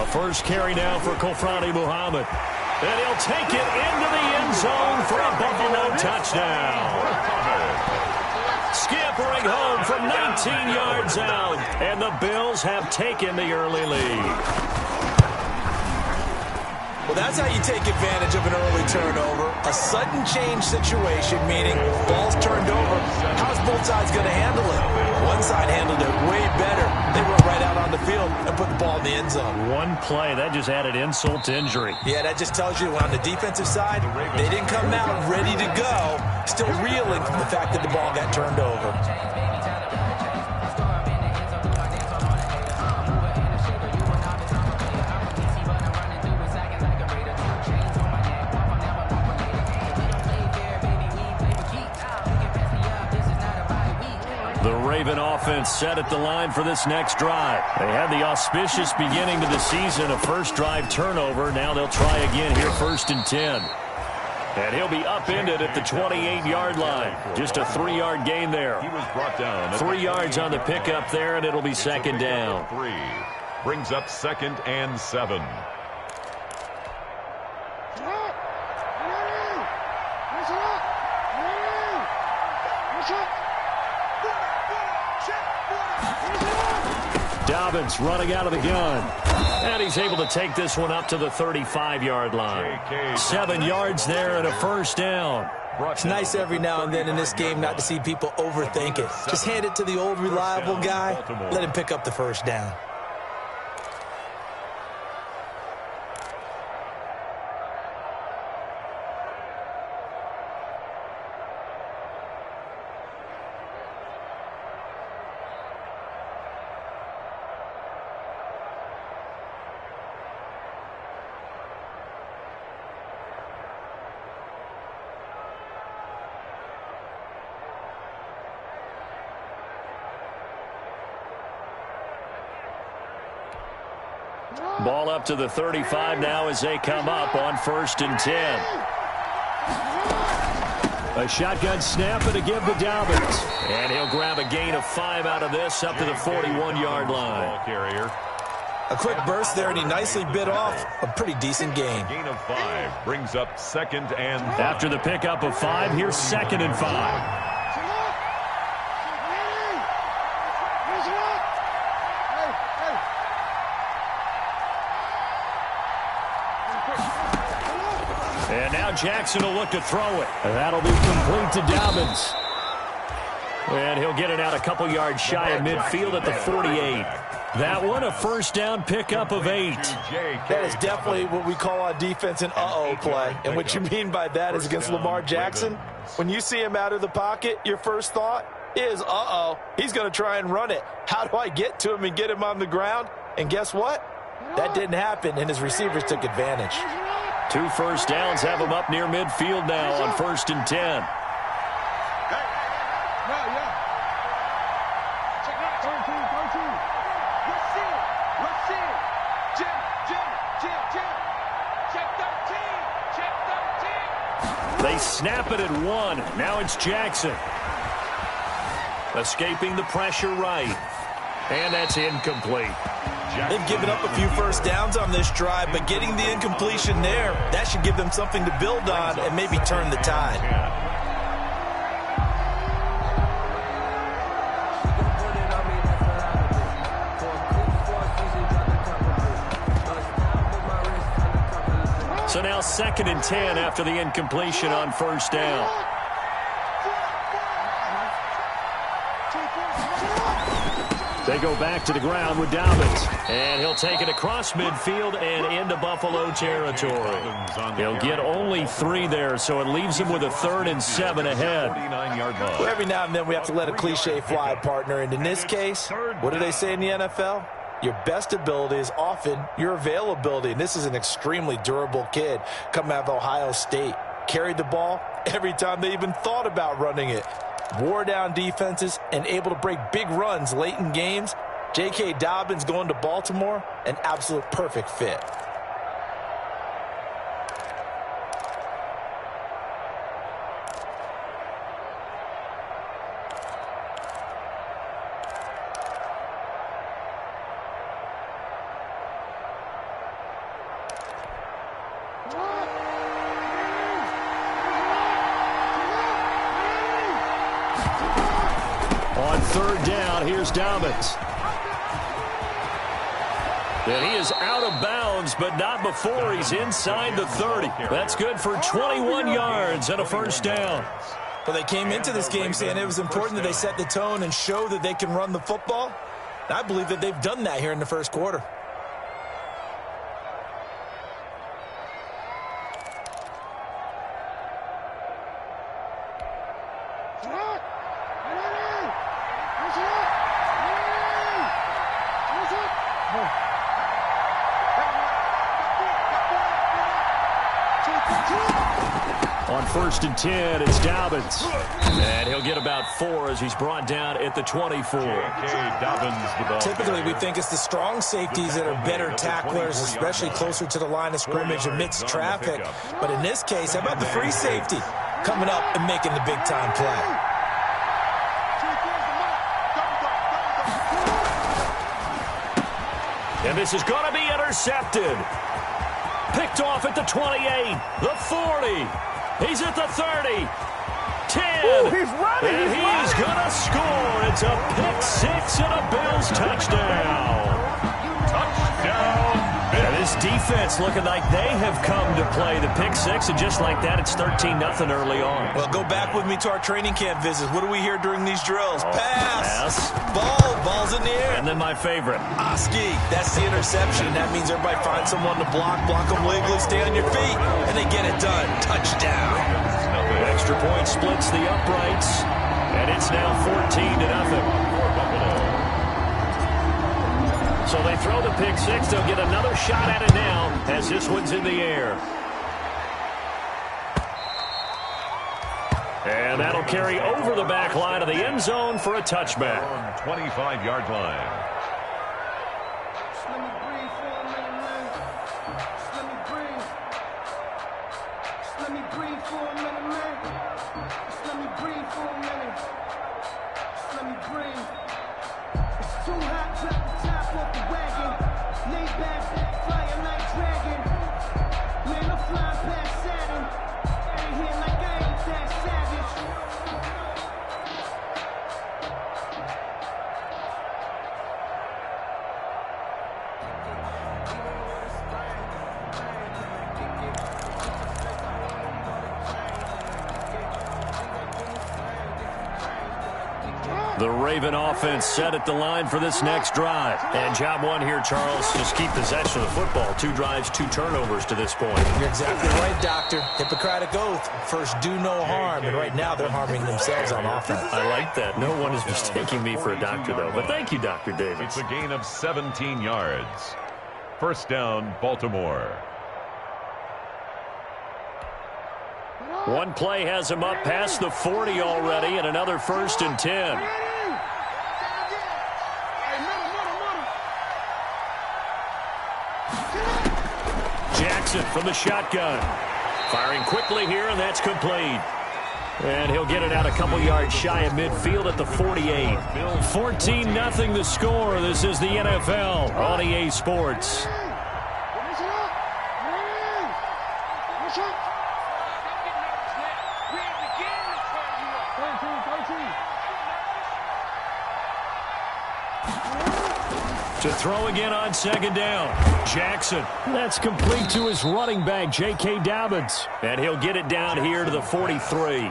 first carry now for Kofrani Muhammad. And he'll take it into the end zone for a Buffalo touchdown. Scampering home from 19 yards out. And the Bills have taken the early lead. Well, that's how you take advantage of an early turnover. A sudden change situation, meaning ball's turned over. How's both sides going to handle it? One side handled it way better. They went right out on the field and put the ball in the end zone. One play, that just added insult to injury. Yeah, that just tells you on the defensive side, they didn't come out ready to go, still reeling from the fact that the ball got turned over. The Raven offense set at the line for this next drive. They had the auspicious beginning to the season, a first drive turnover. Now they'll try again here, 1st and 10. And he'll be upended at the 28-yard line. Just a 3-yard gain there. He was brought down. 3 yards on the pickup there, and it'll be 2nd down. 3 brings up 2nd and 7. Dobbins running out of the gun. And he's able to take this one up to the 35-yard line. 7 yards there and a 1st down. It's nice every now and then in this game not to see people overthink it. Just hand it to the old reliable guy. Let him pick up the 1st down. Ball up to the 35 now as they come up on 1st and 10. A shotgun snap and a give to Dobbins. And he'll grab a gain of 5 out of this up to the 41-yard line. Carrier. A quick burst there, and he nicely bit off a pretty decent gain. Gain of 5 brings up 2nd and 5. After the pickup of 5, here's 2nd and 5. And now Jackson will look to throw it. And that'll be complete to Dobbins. And he'll get it out a couple yards shy of midfield at the 48. That one, a 1st down pickup of 8. That is definitely what we call on defense an uh-oh play. And what you mean by that is against Lamar Jackson, when you see him out of the pocket, your first thought is, uh-oh, he's going to try and run it. How do I get to him and get him on the ground? And guess what? That didn't happen, and his receivers took advantage. 2 1st downs have him up near midfield now on 1st and 10. They snap it at 1. Now it's Jackson. Escaping the pressure right. And that's incomplete. They've given up a few 1st downs on this drive, but getting the incompletion there, that should give them something to build on and maybe turn the tide. So now 2nd and 10 after the incompletion on 1st down. They go back to the ground with Dobbins. And he'll take it across midfield and into Buffalo territory. He'll get only 3 there, so it leaves him with a 3rd and 7 ahead. Well, every now and then we have to let a cliche fly, partner. And in this case, what do they say in the NFL? Your best ability is often your availability. And this is an extremely durable kid coming out of Ohio State. Carried the ball every time they even thought about running it. Wore down defenses and able to break big runs late in games. J.K. Dobbins going to Baltimore, an absolute perfect fit. On third down, here's Dobbins. And he is out of bounds, but not before he's inside the 30. That's good for 21 yards and a first down. Well, they came into this game saying it was important that they set the tone and show that they can run the football. And I believe that they've done that here in the first quarter. On first and 10, it's Dobbins. And he'll get about 4 as he's brought down at the 24. Typically, we think it's the strong safeties that are better tacklers, especially closer to the line of scrimmage amidst traffic. But in this case, how about the free safety coming up and making the big-time play? And this is going to be intercepted. Picked off at the 28, the 40. He's at the 30, 10, Ooh, he's running, and he's going to score. It's a pick-6 and a Bills touchdown. Touchdown. And this defense looking like they have come to play the pick-6, and just like that, it's 13-0 early on. Well, go back with me to our training camp visits. What do we hear during these drills? Pass. Ball's in the air. And then my favorite. Oski, that's the interception. That means everybody finds someone to block them legally, stay on your feet, and they get it done. Touchdown. Extra point splits the uprights, and it's now 14-0. So they throw the pick-6. They'll get another shot at it now as this one's in the air. And that'll carry over the back line of the end zone for a touchback. 25-yard line. The Raven offense set at the line for this next drive. And job one here, Charles, just keep possession of the football. 2 drives, 2 turnovers to this point. You're exactly right, Doctor. Hippocratic oath. First, do no harm. And right now, they're harming themselves on offense. I like that. No one is mistaking me for a doctor, though. But thank you, Dr. Davis. It's a gain of 17 yards. First down, Baltimore. One play has him up past the 40 already, and another first and 10. Jackson from the shotgun. Firing quickly here, and that's complete. And he'll get it out a couple yards shy of midfield at the 48. 14-0 the score. This is the NFL on EA Sports. To throw again on second down. Jackson. That's complete to his running back, J.K. Dobbins. And he'll get it down here to the 43.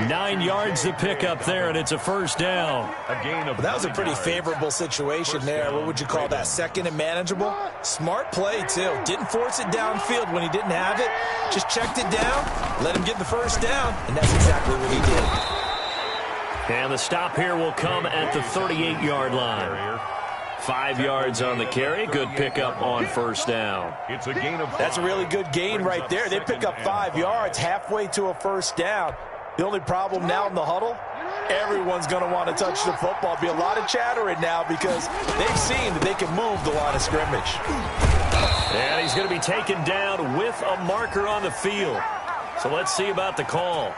9 yards to pick up there, and it's a first down. That was a pretty favorable situation there. What would you call that? Second and manageable? Smart play, too. Didn't force it downfield when he didn't have it. Just checked it down, let him get the first down, and that's exactly what he did. And the stop here will come at the 38-yard line. 5 yards on the carry. Good pickup on first down. It's a gain of 5. That's a really good gain right there. They pick up 5 yards halfway to a first down. The only problem now in the huddle, everyone's going to want to touch the football. Be a lot of chattering now because they've seen that they can move the line of scrimmage. And he's going to be taken down with a marker on the field. So let's see about the call.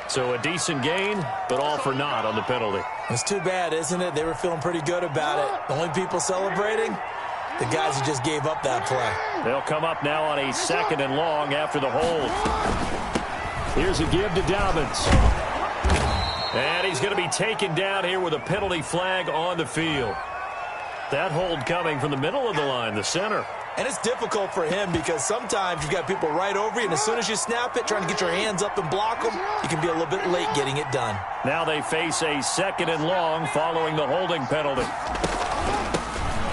So a decent gain, but all for naught on the penalty. It's too bad, isn't it? They were feeling pretty good about it. The only people celebrating, the guys who just gave up that play. They'll come up now on a second and long after the hold. Here's a give to Dobbins. And he's going to be taken down here with a penalty flag on the field. That hold coming from the middle of the line, the center. And it's difficult for him because sometimes you've got people right over you, and as soon as you snap it, trying to get your hands up and block them, you can be a little bit late getting it done. Now they face a 2nd and long following the holding penalty.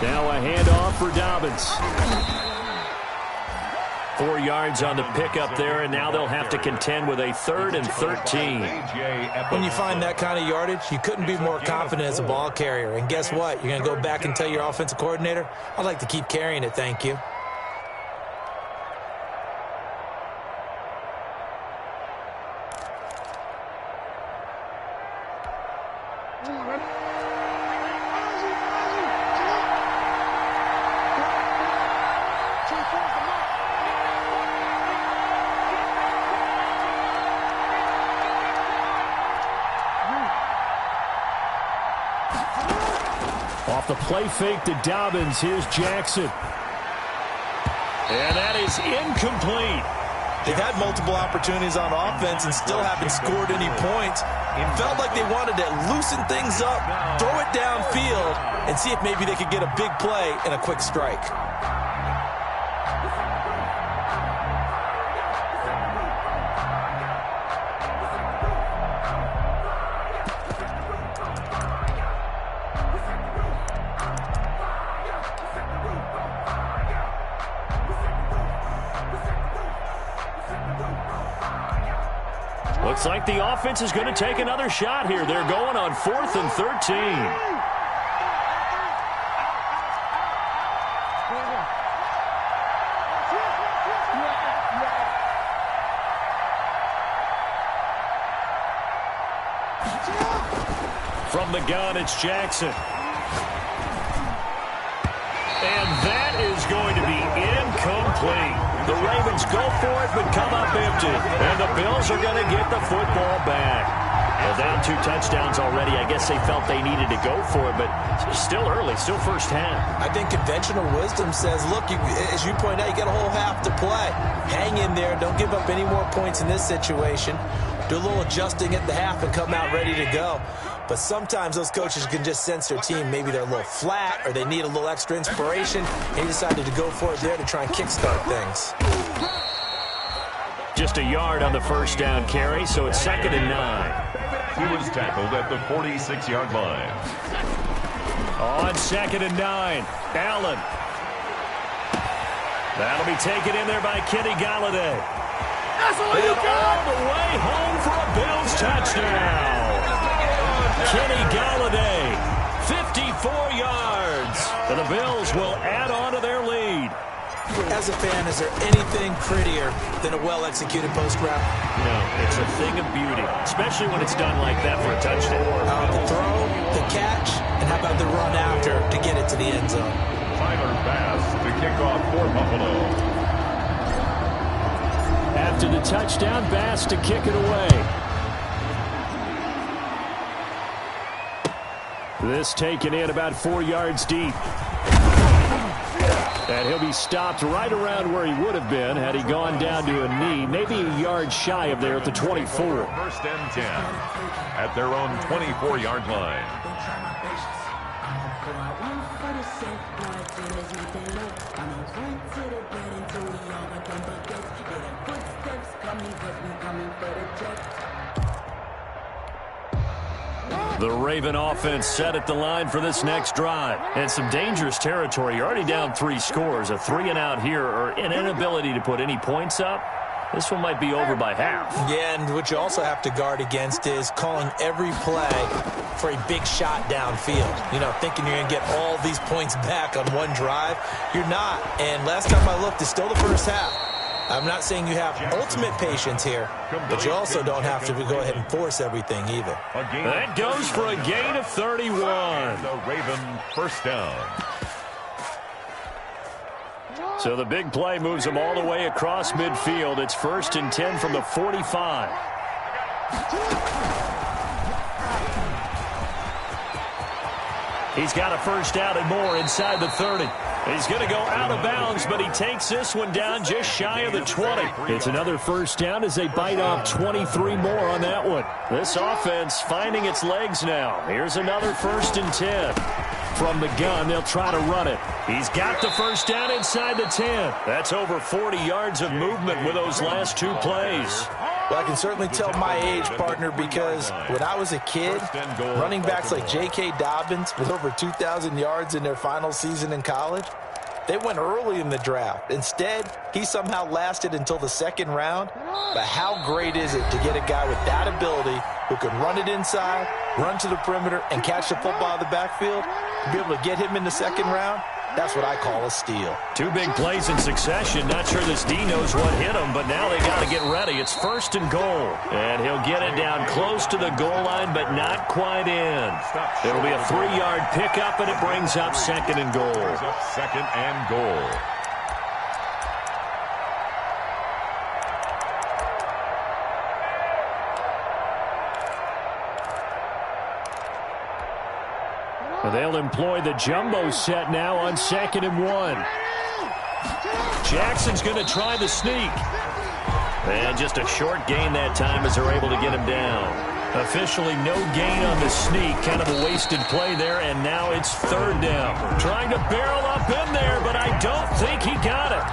Now a handoff for Dobbins. 4 yards on the pickup there, and now they'll have to contend with a 3rd and 13. When you find that kind of yardage, you couldn't be more confident as a ball carrier. And guess what? You're going to go back and tell your offensive coordinator, I'd like to keep carrying it, thank you. Off the play fake to Dobbins, here's Jackson. And that is incomplete. They've had multiple opportunities on offense and still haven't scored any points. It felt like they wanted to loosen things up, throw it downfield, and see if maybe they could get a big play and a quick strike. Looks like the offense is going to take another shot here. They're going on 4th and 13. From the gun, it's Jackson. And that is going to be incomplete. The Ravens go for it, but come up empty. And the Bills are going to get the football back. Well, down 2 touchdowns already. I guess they felt they needed to go for it, but still early, still first half. I think conventional wisdom says, look, as you point out, you got a whole half to play. Hang in there. Don't give up any more points in this situation. Do a little adjusting at the half and come out ready to go. But sometimes those coaches can just sense their team. Maybe they're a little flat or they need a little extra inspiration. He decided to go for it there to try and kickstart things. Just a yard on the first down carry, so it's 2nd and 9. He was tackled at the 46-yard line. On 2nd and 9, Allen. That'll be taken in there by Kenny Galladay. That's all you got! All the way home for a Bills touchdown. Kenny Galladay, 54 yards. And the Bills will add on to their lead. As a fan, is there anything prettier than a well-executed post route? No, it's a thing of beauty, especially when it's done like that for a touchdown. The throw, the catch, and how about the run after to get it to the end zone? Tyler Bass to kick off for Buffalo. After the touchdown, Bass to kick it away. This taken in about 4 yards deep. And he'll be stopped right around where he would have been had he gone down to a knee, maybe a yard shy of there at the 24. 1st and 10 at their own 24-yard line. The Raven offense set at the line for this next drive. And some dangerous territory. You're already down 3 scores. A 3-and-out here or an inability to put any points up. This one might be over by half. Yeah, and what you also have to guard against is calling every play for a big shot downfield. You know, thinking you're going to get all these points back on one drive. You're not. And last time I looked, it's still the first half. I'm not saying you have ultimate patience here, but you also don't have to go ahead and force everything either. That goes for a gain of 31. The Raven first down. So the big play moves them all the way across midfield. It's 1st and 10 from the 45. He's got a first down and more inside the 30. He's going to go out of bounds, but he takes this one down just shy of the 20. It's another first down as they bite off 23 more on that one. This offense finding its legs now. Here's another 1st and 10. From the gun, they'll try to run it. He's got the first down inside the 10. That's over 40 yards of movement with those last 2 plays. Well, I can certainly tell my age, partner, because when I was a kid, running backs like J.K. Dobbins with over 2,000 yards in their final season in college, they went early in the draft. Instead, he somehow lasted until the 2nd round. But how great is it to get a guy with that ability who can run it inside, run to the perimeter, and catch the football out of the backfield? To be able to get him in the 2nd round, that's what I call a steal. 2 big plays in succession. Not sure this D knows what hit him, but now they got to get ready. It's 1st and goal. And he'll get it down close to the goal line, but not quite in. It'll be a 3-yard pickup, and it brings up 2nd and goal. 2nd and goal. They'll employ the jumbo set now on 2nd and 1. Jackson's going to try the sneak. And just a short gain that time as they're able to get him down. Officially no gain on the sneak. Kind of a wasted play there, and now it's 3rd down. Trying to barrel up in there, but I don't think he got it.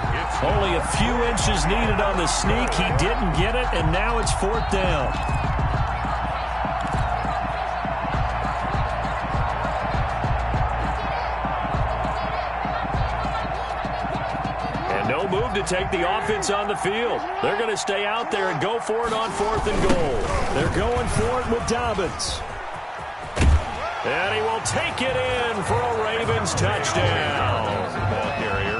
Only a few inches needed on the sneak. He didn't get it, and now it's 4th down. Move to take the offense on the field. They're going to stay out there and go for it on 4th and goal. They're going for it with Dobbins. And he will take it in for a Ravens touchdown.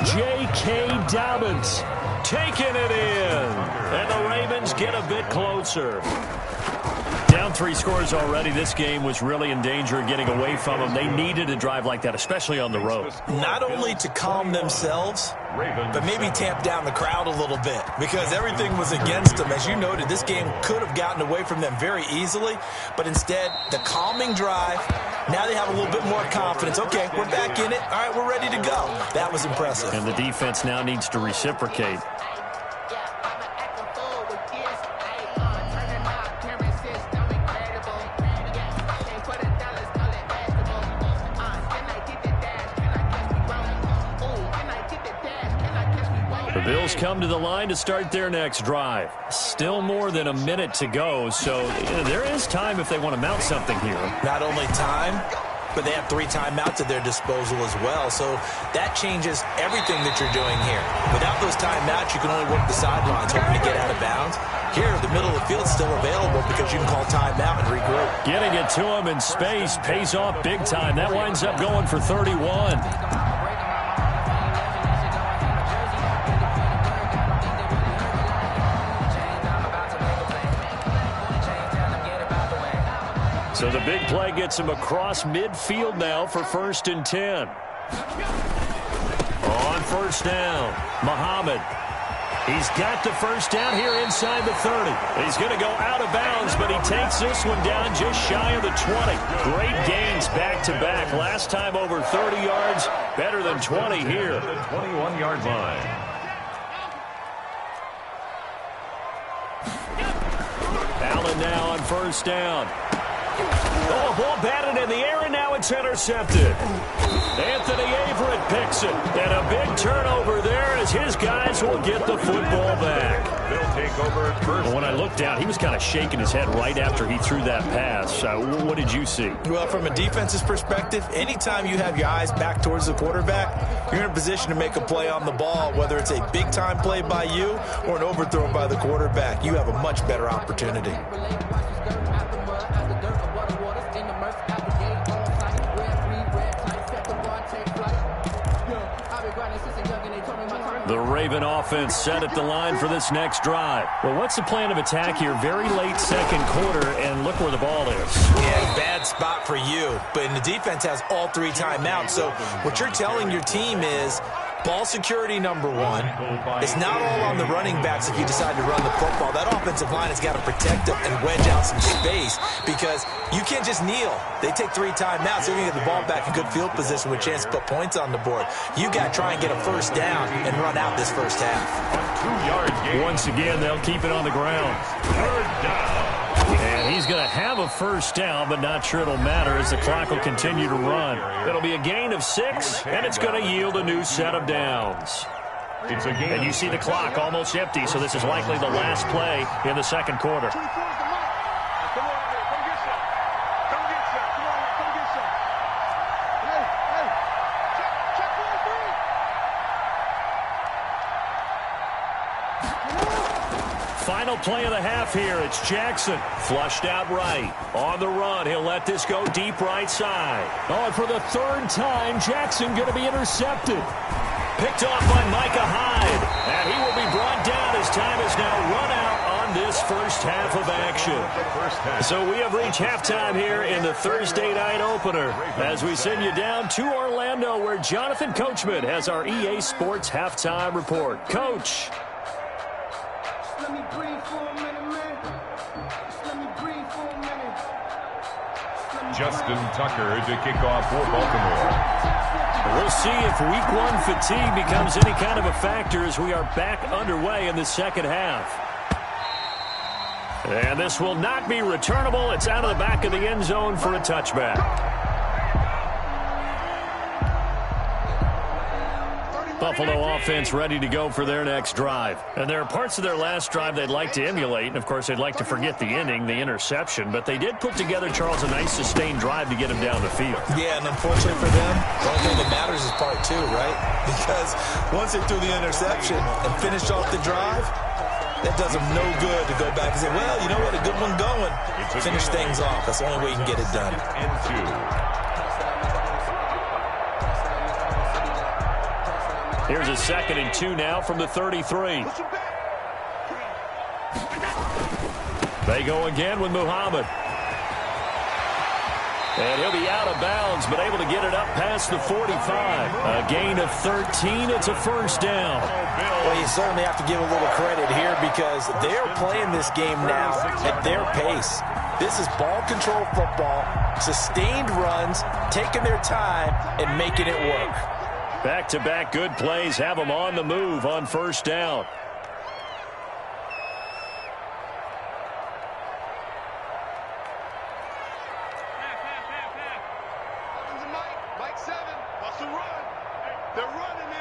J.K. Dobbins taking it in. And the Ravens get a bit closer. Down 3 scores already. This game was really in danger of getting away from them. They needed a drive like that, especially on the road. Not only to calm themselves, but maybe tamp down the crowd a little bit, because everything was against them. As you noted, this game could have gotten away from them very easily, but instead, the calming drive, now they have a little bit more confidence. Okay, we're back in it. All right, we're ready to go. That was impressive. And the defense now needs to reciprocate. The Bills come to the line to start their next drive. Still more than a minute to go, so there is time if they want to mount something here. Not only time, but they have 3 timeouts at their disposal as well, so that changes everything that you're doing here. Without those timeouts, you can only work the sidelines, hoping to get out of bounds. Here, the middle of the field is still available because you can call timeout and regroup. Getting it to him in space pays off big time. That winds up going for 31. So the big play gets him across midfield now for 1st and 10. On 1st down, Muhammad. He's got the first down here inside the 30. He's going to go out of bounds, but he takes this one down just shy of the 20. Great gains back-to-back. Last time over 30 yards, better than 20 here. The 21-yard line. Allen now on 1st down. Oh, ball batted in the air, and now it's intercepted. Anthony Averett picks it. And a big turnover there as his guys will get the football back. They'll take over first. Well, when I looked down, he was kind of shaking his head right after he threw that pass. What did you see? Well, from a defense's perspective, anytime you have your eyes back towards the quarterback, you're in a position to make a play on the ball, whether it's a big-time play by you or an overthrow by the quarterback. You have a much better opportunity. The Raven offense set at the line for this next drive. Well, what's the plan of attack here? Very late 2nd quarter, and look where the ball is. Yeah, bad spot for you. But the defense has all 3 timeouts. So what you're telling your team is Ball security, number one. It's not all on the running backs if you decide to run the football. That offensive line has got to protect them and wedge out some space because you can't just kneel. They take 3 timeouts. They're going to get the ball back in good field position with a chance to put points on the board. You got to try and get a first down and run out this first half. 2-yard gain. Once again, they'll keep it on the ground. 3rd down. And he's going to have a first down, but not sure it'll matter as the clock will continue to run. It'll be a gain of 6, and it's going to yield a new set of downs. It's a gain. And you see the clock almost empty, so this is likely the last play in the second quarter. Final play of the half here. It's Jackson. Flushed out right. On the run. He'll let this go deep right side. Oh, and for the 3rd time, Jackson going to be intercepted. Picked off by Micah Hyde. And he will be brought down as time is now run out on this first half of action. So we have reached halftime here in the Thursday night opener as we send you down to Orlando where Jonathan Coachman has our EA Sports halftime report. Coach. Let me breathe for a minute, man. Let me breathe for a minute. Justin Tucker to kick off for Baltimore. We'll see if week 1 fatigue becomes any kind of a factor as we are back underway in the second half. And this will not be returnable. It's out of the back of the end zone for a touchback. Buffalo offense ready to go for their next drive. And there are parts of their last drive they'd like to emulate. And, of course, they'd like to forget the ending, the interception. But they did put together, Charles, a nice sustained drive to get him down the field. Yeah, and unfortunately for them, the only thing that matters is part 2, right? Because once they threw the interception and finished off the drive, that does them no good to go back and say, well, you know what, a good one going. Finish things off. That's the only way you can get it done. And 2. Here's a 2nd and 2 now from the 33. They go again with Muhammad. And he'll be out of bounds, but able to get it up past the 45. A gain of 13. It's a first down. Well, you certainly have to give a little credit here because they're playing this game now at their pace. This is ball control football, sustained runs, taking their time, and making it work. Back-to-back good plays have them on the move on first down. Mike 7, wants to run. They're running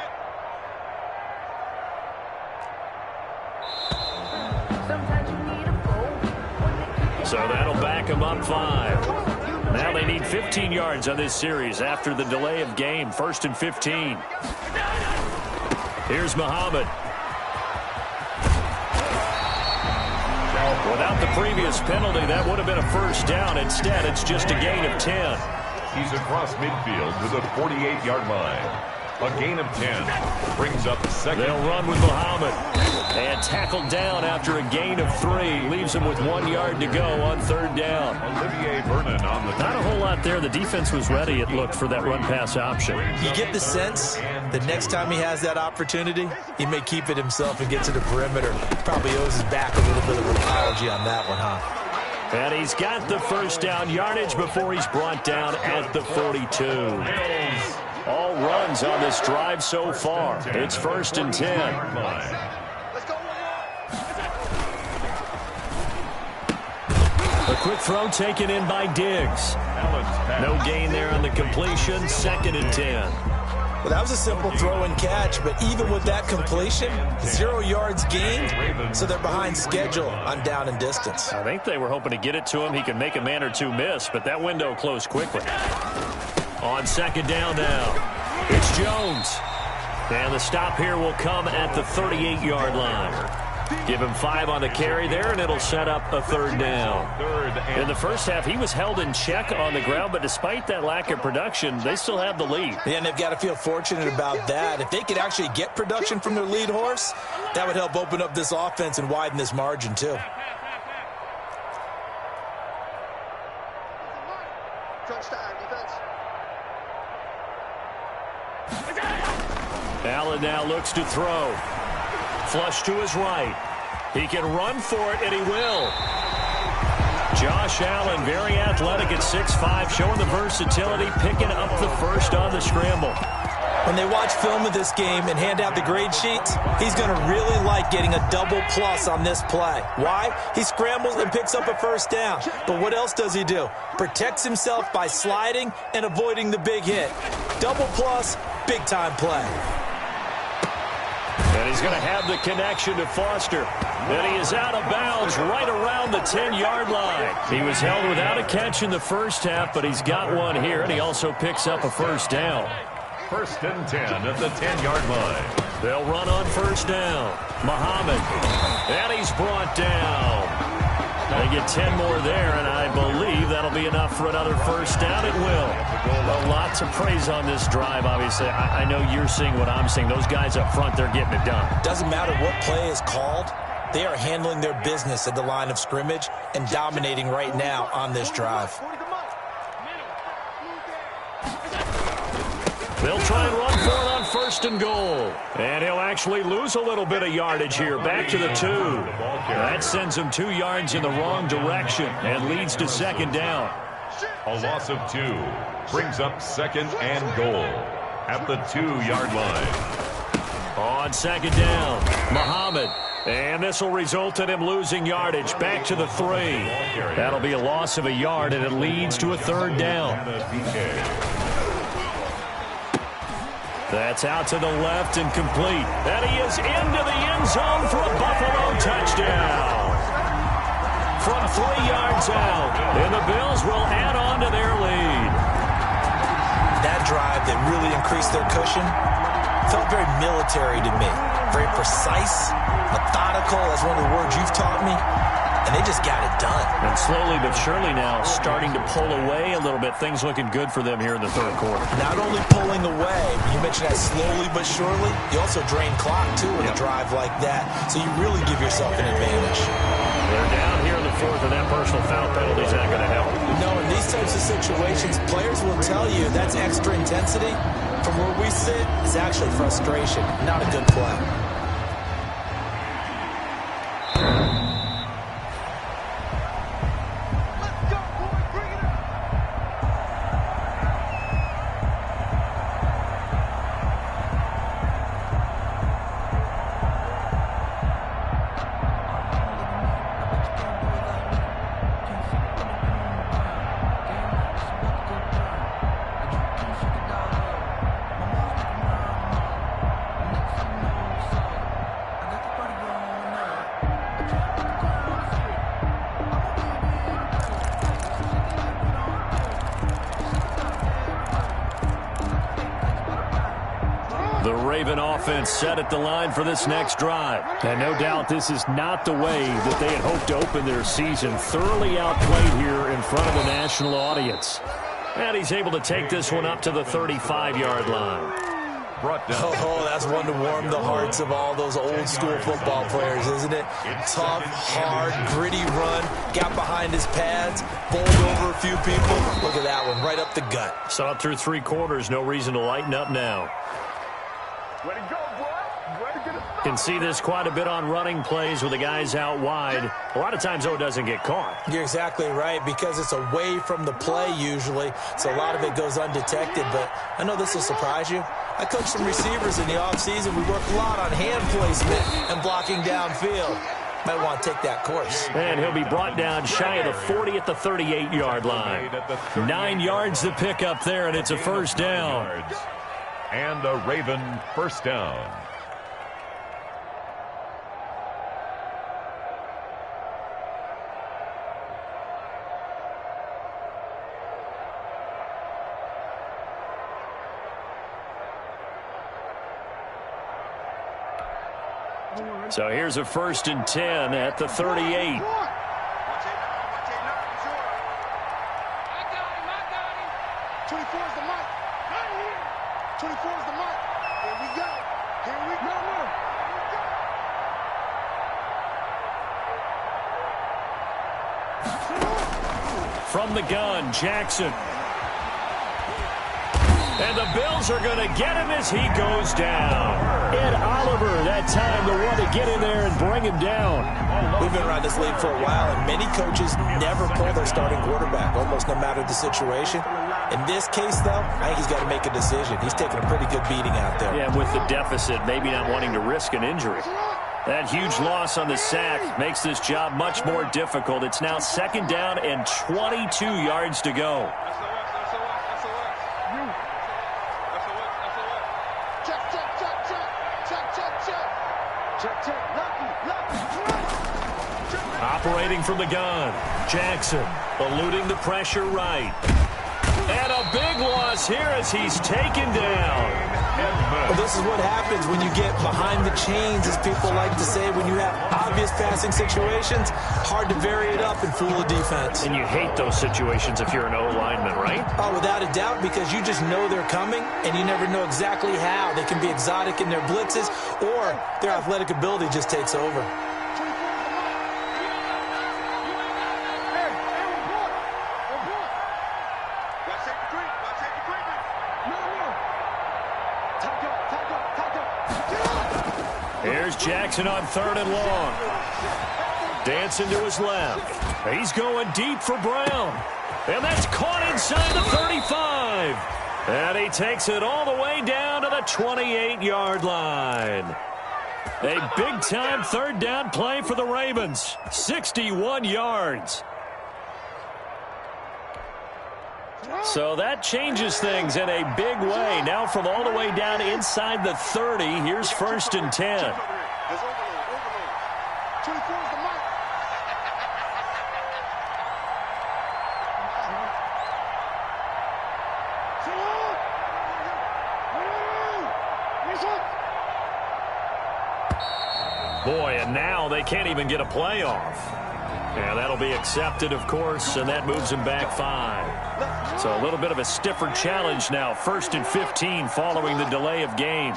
it. So that'll back them up 5. Now they need 15 yards on this series after the delay of game. 1st and 15. Here's Muhammad. Without the previous penalty, that would have been a first down. Instead, it's just a gain of 10. He's across midfield to the 48-yard line. A gain of 10 brings up 2nd. They'll run with Muhammad. And tackled down after a gain of 3. Leaves him with 1 yard to go on 3rd down. Olivier Vernon on the Not a whole lot there. The defense was ready, it looked, for that run-pass option. You get the sense that next time he has that opportunity, he may keep it himself and get to the perimeter. Probably owes his back a little bit of an apology on that one, huh? And he's got the first down yardage before he's brought down at the 42. All runs on this drive so far. It's 1st and 10. A quick throw taken in by Diggs. No gain there on the completion. 2nd and 10. Well, that was a simple throw and catch, but even with that completion, 0 yards gained, so they're behind schedule on down and distance. I think they were hoping to get it to him. He could make a man or two miss, but that window closed quickly. On 2nd down now, it's Jones. And the stop here will come at the 38-yard line. Give him 5 on the carry there, and it'll set up a 3rd down. In the first half, he was held in check on the ground, but despite that lack of production, they still have the lead. Yeah, and they've got to feel fortunate about that. If they could actually get production from their lead horse, that would help open up this offense and widen this margin, too. Allen now looks to throw. Flush to his right. He can run for it, and he will. Josh Allen, very athletic at 6'5", showing the versatility, picking up the first on the scramble. When they watch film of this game and hand out the grade sheets, he's going to really like getting a double plus on this play. Why? He scrambles and picks up a first down. But what else does he do? Protects himself by sliding and avoiding the big hit. Double plus, big-time play. And he's going to have the connection to Foster. And he is out of bounds right around the 10-yard line. He was held without a catch in the first half, but he's got one here, and he also picks up a first down. 1st and 10 at the 10-yard line. They'll run on first down. Muhammad. And he's brought down. They get 10 more there, and I believe that'll be enough for another first down. It will. Well, lots of praise on this drive, obviously. I know you're seeing what I'm seeing. Those guys up front, they're getting it done. Doesn't matter what play is called. They are handling their business at the line of scrimmage and dominating right now on this drive. They'll try and run for it on 1st and goal. And he'll actually lose a little bit of yardage here. Back to the 2. That sends him 2 yards in the wrong direction and leads to 2nd down. A loss of 2 brings up 2nd and goal at the 2-yard line. On 2nd down, Muhammad. And this will result in him losing yardage. Back to the 3. That'll be a loss of a yard, and it leads to a 3rd down. That's out to the left and complete. And he is into the end zone for a Buffalo touchdown. From 3 yards out. And the Bills will add on to their lead. That drive that really increased their cushion felt very military to me. Very precise, methodical. That's one of the words you've taught me. And they just got it done. And slowly but surely now starting to pull away a little bit. Things looking good for them here in the 3rd quarter. Not only pulling away, you mentioned that slowly but surely, you also drain clock, too, with a drive like that. So you really give yourself an advantage. They're down here in the 4th, and that personal foul penalty is not going to help. No, in these types of situations, players will tell you that's extra intensity. From where we sit, it's actually frustration, not a good play. The Raven offense set at the line for this next drive. And no doubt this is not the way that they had hoped to open their season. Thoroughly outplayed here in front of a national audience. And he's able to take this one up to the 35-yard line. Oh, that's one to warm the hearts of all those old-school football players, isn't it? Tough, hard, gritty run, got behind his pads, bowled over a few people. Look at that one, right up the gut. Saw it through 3 quarters, no reason to lighten up now. Way to go, boy. Way to get it started. Can see this quite a bit on running plays with the guys out wide. A lot of times, though, it doesn't get caught. You're exactly right, because it's away from the play usually, so a lot of it goes undetected. But I know this will surprise you. I coached some receivers in the offseason. We worked a lot on hand placement and blocking downfield. Might want to take that course. And he'll be brought down shy of the 40 at the 38-yard line. 9 yards to pick up there, and it's a first down. And a Raven first down. So here's a 1st and 10 at the 38. From the gun, Jackson. And the Bills are going to get him as he goes down. Ed Oliver, that time, the one to get in there and bring him down. We've been around this league for a while, and many coaches never pull their starting quarterback, almost no matter the situation. In this case, though, I think he's got to make a decision. He's taking a pretty good beating out there. Yeah, with the deficit, maybe not wanting to risk an injury. That huge loss on the sack makes this job much more difficult. It's now 2nd down and 22 yards to go. Operating from the gun, Jackson eluding the pressure right. And a big loss here as he's taken down. Well, this is what happens when you get behind the chains, as people like to say. When you have obvious passing situations, hard to vary it up and fool a defense. And you hate those situations if you're an O-lineman, right? Oh, without a doubt, because you just know they're coming, and you never know exactly how. They can be exotic in their blitzes, or their athletic ability just takes over. Here's Jackson on 3rd and long. Dancing to his left. He's going deep for Brown. And that's caught inside the 35. And he takes it all the way down to the 28-yard line. A big-time 3rd down play for the Ravens. 61 yards. So that changes things in a big way. Now from all the way down inside the 30, here's 1st and 10. Boy, and now they can't even get a playoff. And that'll be accepted, of course, and that moves him back 5. So a little bit of a stiffer challenge now. 1st and 15 following the delay of game.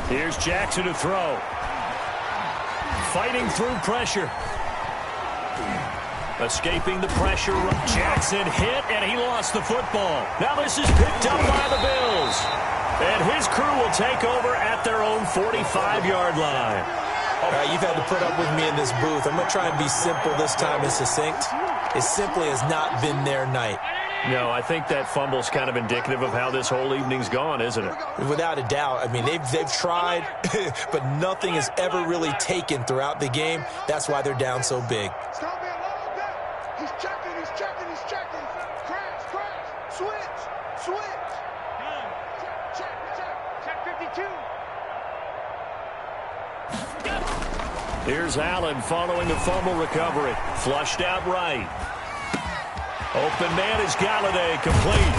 Here's Jackson to throw. Fighting through pressure. Escaping the pressure. Jackson hit, and he lost the football. Now this is picked up by the Bills. And his crew will take over at their own 45-yard line. All right, you've had to put up with me in this booth. I'm going to try and be simple this time and succinct. It simply has not been their night. No, I think that fumble's kind of indicative of how this whole evening's gone, isn't it? Without a doubt. I mean, they've tried, but nothing is ever really taken throughout the game. That's why they're down so big. He's checking. Crash. Switch. Check 52. Here's Allen following the fumble recovery. Flushed out right. Open man is Galladay, complete.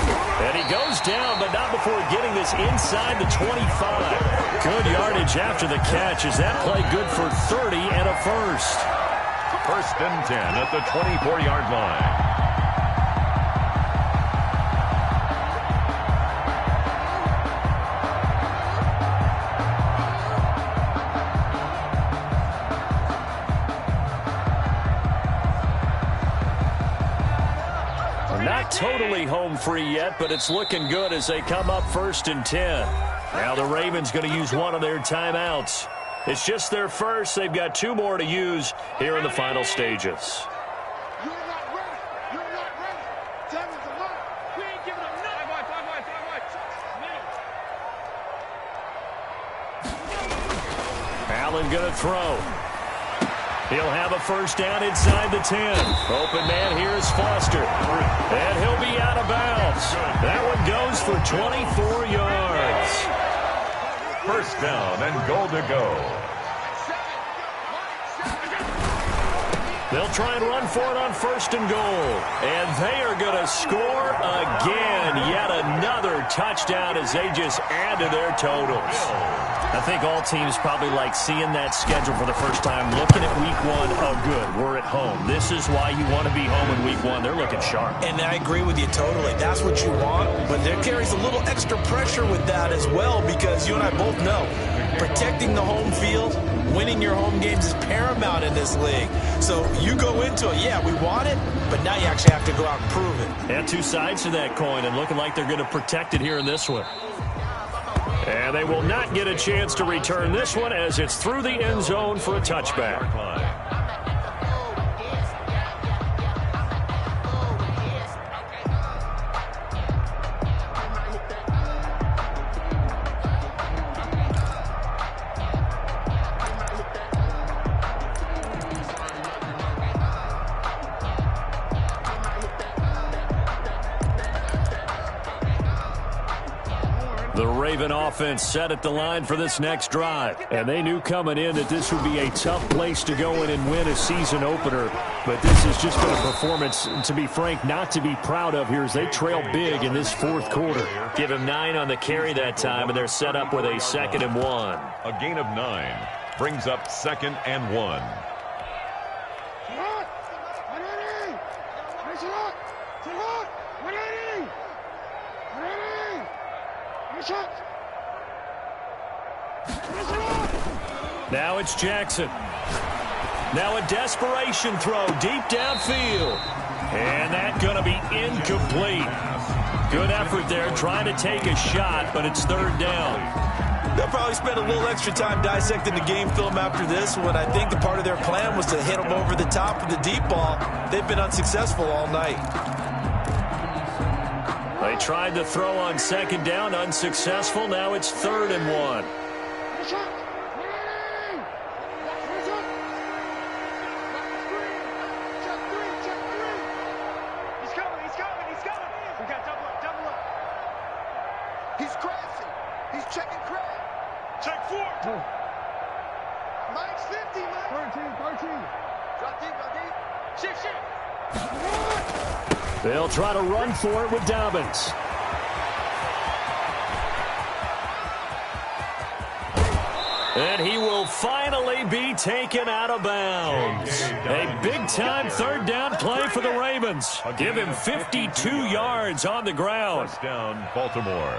And he goes down, but not before getting this inside the 25. Good yardage after the catch. Is that play good for 30 and a first? 1st and 10 at the 24-yard line. Not totally home free yet, but it's looking good as they come up 1st and 10. Now the Ravens going to use one of their timeouts. It's just their first. They've got 2 more to use here in the final stages. You're not ready. Devin's alive. We ain't giving up nothing. Allen going to throw. He'll have a first down inside the 10. Open man here is Foster. And he'll be out of bounds. That one goes for 24 yards. 1st down and goal to go. They'll try and run for it on 1st and goal. And they are going to score again. Yet another touchdown as they just add to their totals. I think all teams probably like seeing that schedule for the first time, looking at week 1. Oh, good, we're at home. This is why you want to be home in week 1. They're looking sharp. And I agree with you totally. That's what you want. But there carries a little extra pressure with that as well, because you and I both know protecting the home field, winning your home games is paramount in this league. So you go into it, yeah, we want it, but now you actually have to go out and prove it. And two sides to that coin, and looking like they're going to protect it here in this one. And they will not get a chance to return this one as it's through the end zone for a touchback. The Raven offense set at the line for this next drive. And they knew coming in that this would be a tough place to go in and win a season opener. But this has just been a performance, to be frank, not to be proud of here as they trail big in this 4th quarter. Give him 9 on the carry that time, and they're set up with a 2nd and 1. A gain of 9 brings up 2nd and 1. Now it's Jackson. Now a desperation throw deep downfield. And that's going to be incomplete. Good effort there trying to take a shot, but it's 3rd down. They'll probably spend a little extra time dissecting the game film after this one. I think the part of their plan was to hit them over the top of the deep ball. They've been unsuccessful all night. They tried to throw on 2nd down, unsuccessful. Now it's 3rd and 1. He's crashing. He's checking crash. Check 4. Mike's 50, Mike. 13. Drop deep. Shift. They'll try to run for it with Dobbins. And he will finally be taken out of bounds. A big-time 3rd down play for the Ravens. Give him 52 yards on the ground. Touchdown, Baltimore.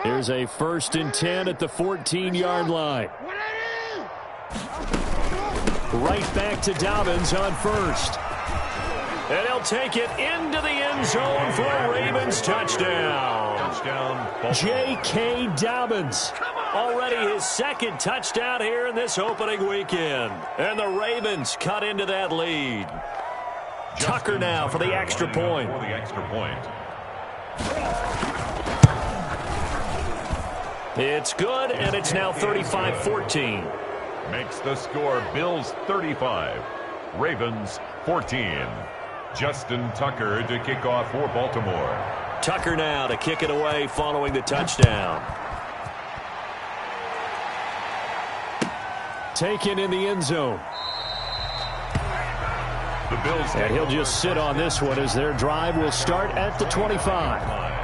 Here's a 1st and 10 at the 14-yard line. Right back to Dobbins on 1st. And he'll take it into the end zone for a Ravens touchdown. J.K. Dobbins. Already his 2nd touchdown here in this opening weekend. And the Ravens cut into that lead. Tucker now for the extra point. It's good, and it's now 35-14. Makes the score Bills 35, Ravens 14. Justin Tucker to kick off for Baltimore. Tucker now to kick it away following the touchdown. Taken in the end zone. The Bills, and he'll just sit on this one as their drive will start at the 25.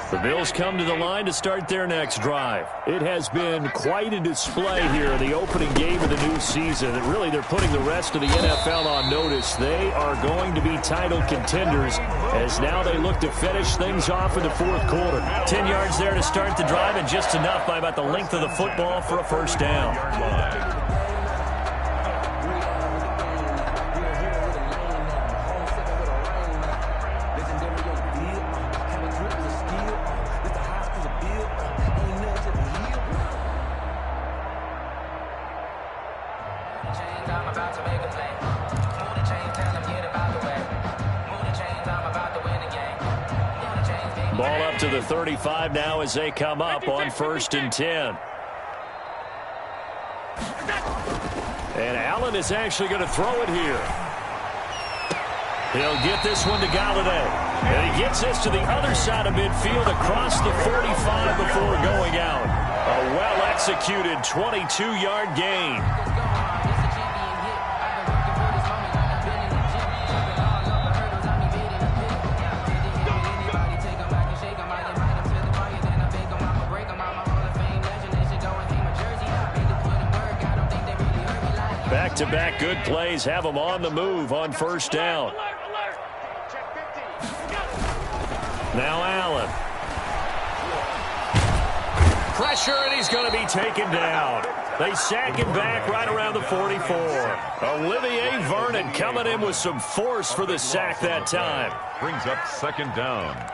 The Bills come to the line to start their next drive. It has been quite a display here in the opening game of the new season. And really, they're putting the rest of the NFL on notice. They are going to be title contenders as now they look to finish things off in the 4th quarter. 10 yards there to start the drive, and just enough by about the length of the football for a 1st down. I'm about to make Ball up to the 35 now as they come up on 1st and 10. And Allen is actually going to throw it here. He'll get this one to Galladay. And he gets this to the other side of midfield across the 45 before going out. A well-executed 22-yard gain. Back-to-back good plays have them on the move on 1st down. Now Allen. Pressure, and he's going to be taken down. They sack him back right around the 44. Olivier Vernon coming in with some force for the sack that time. Brings up 2nd down.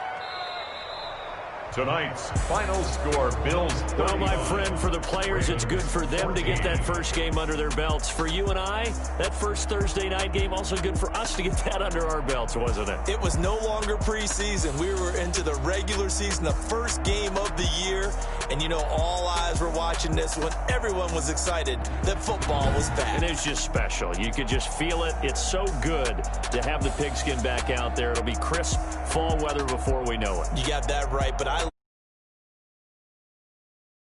Tonight's final score, Bills 35. Well, my friend, for the players, it's good for them to get that first game under their belts. For you and I, that first Thursday night game, also good for us to get that under our belts, wasn't it? It was no longer preseason. We were into the regular season, the first game of the year. And, you know, all eyes were watching this when everyone was excited that football was back. And it's just special. You could just feel it. It's so good to have the pigskin back out there. It'll be crisp fall weather before we know it. You got that right, but I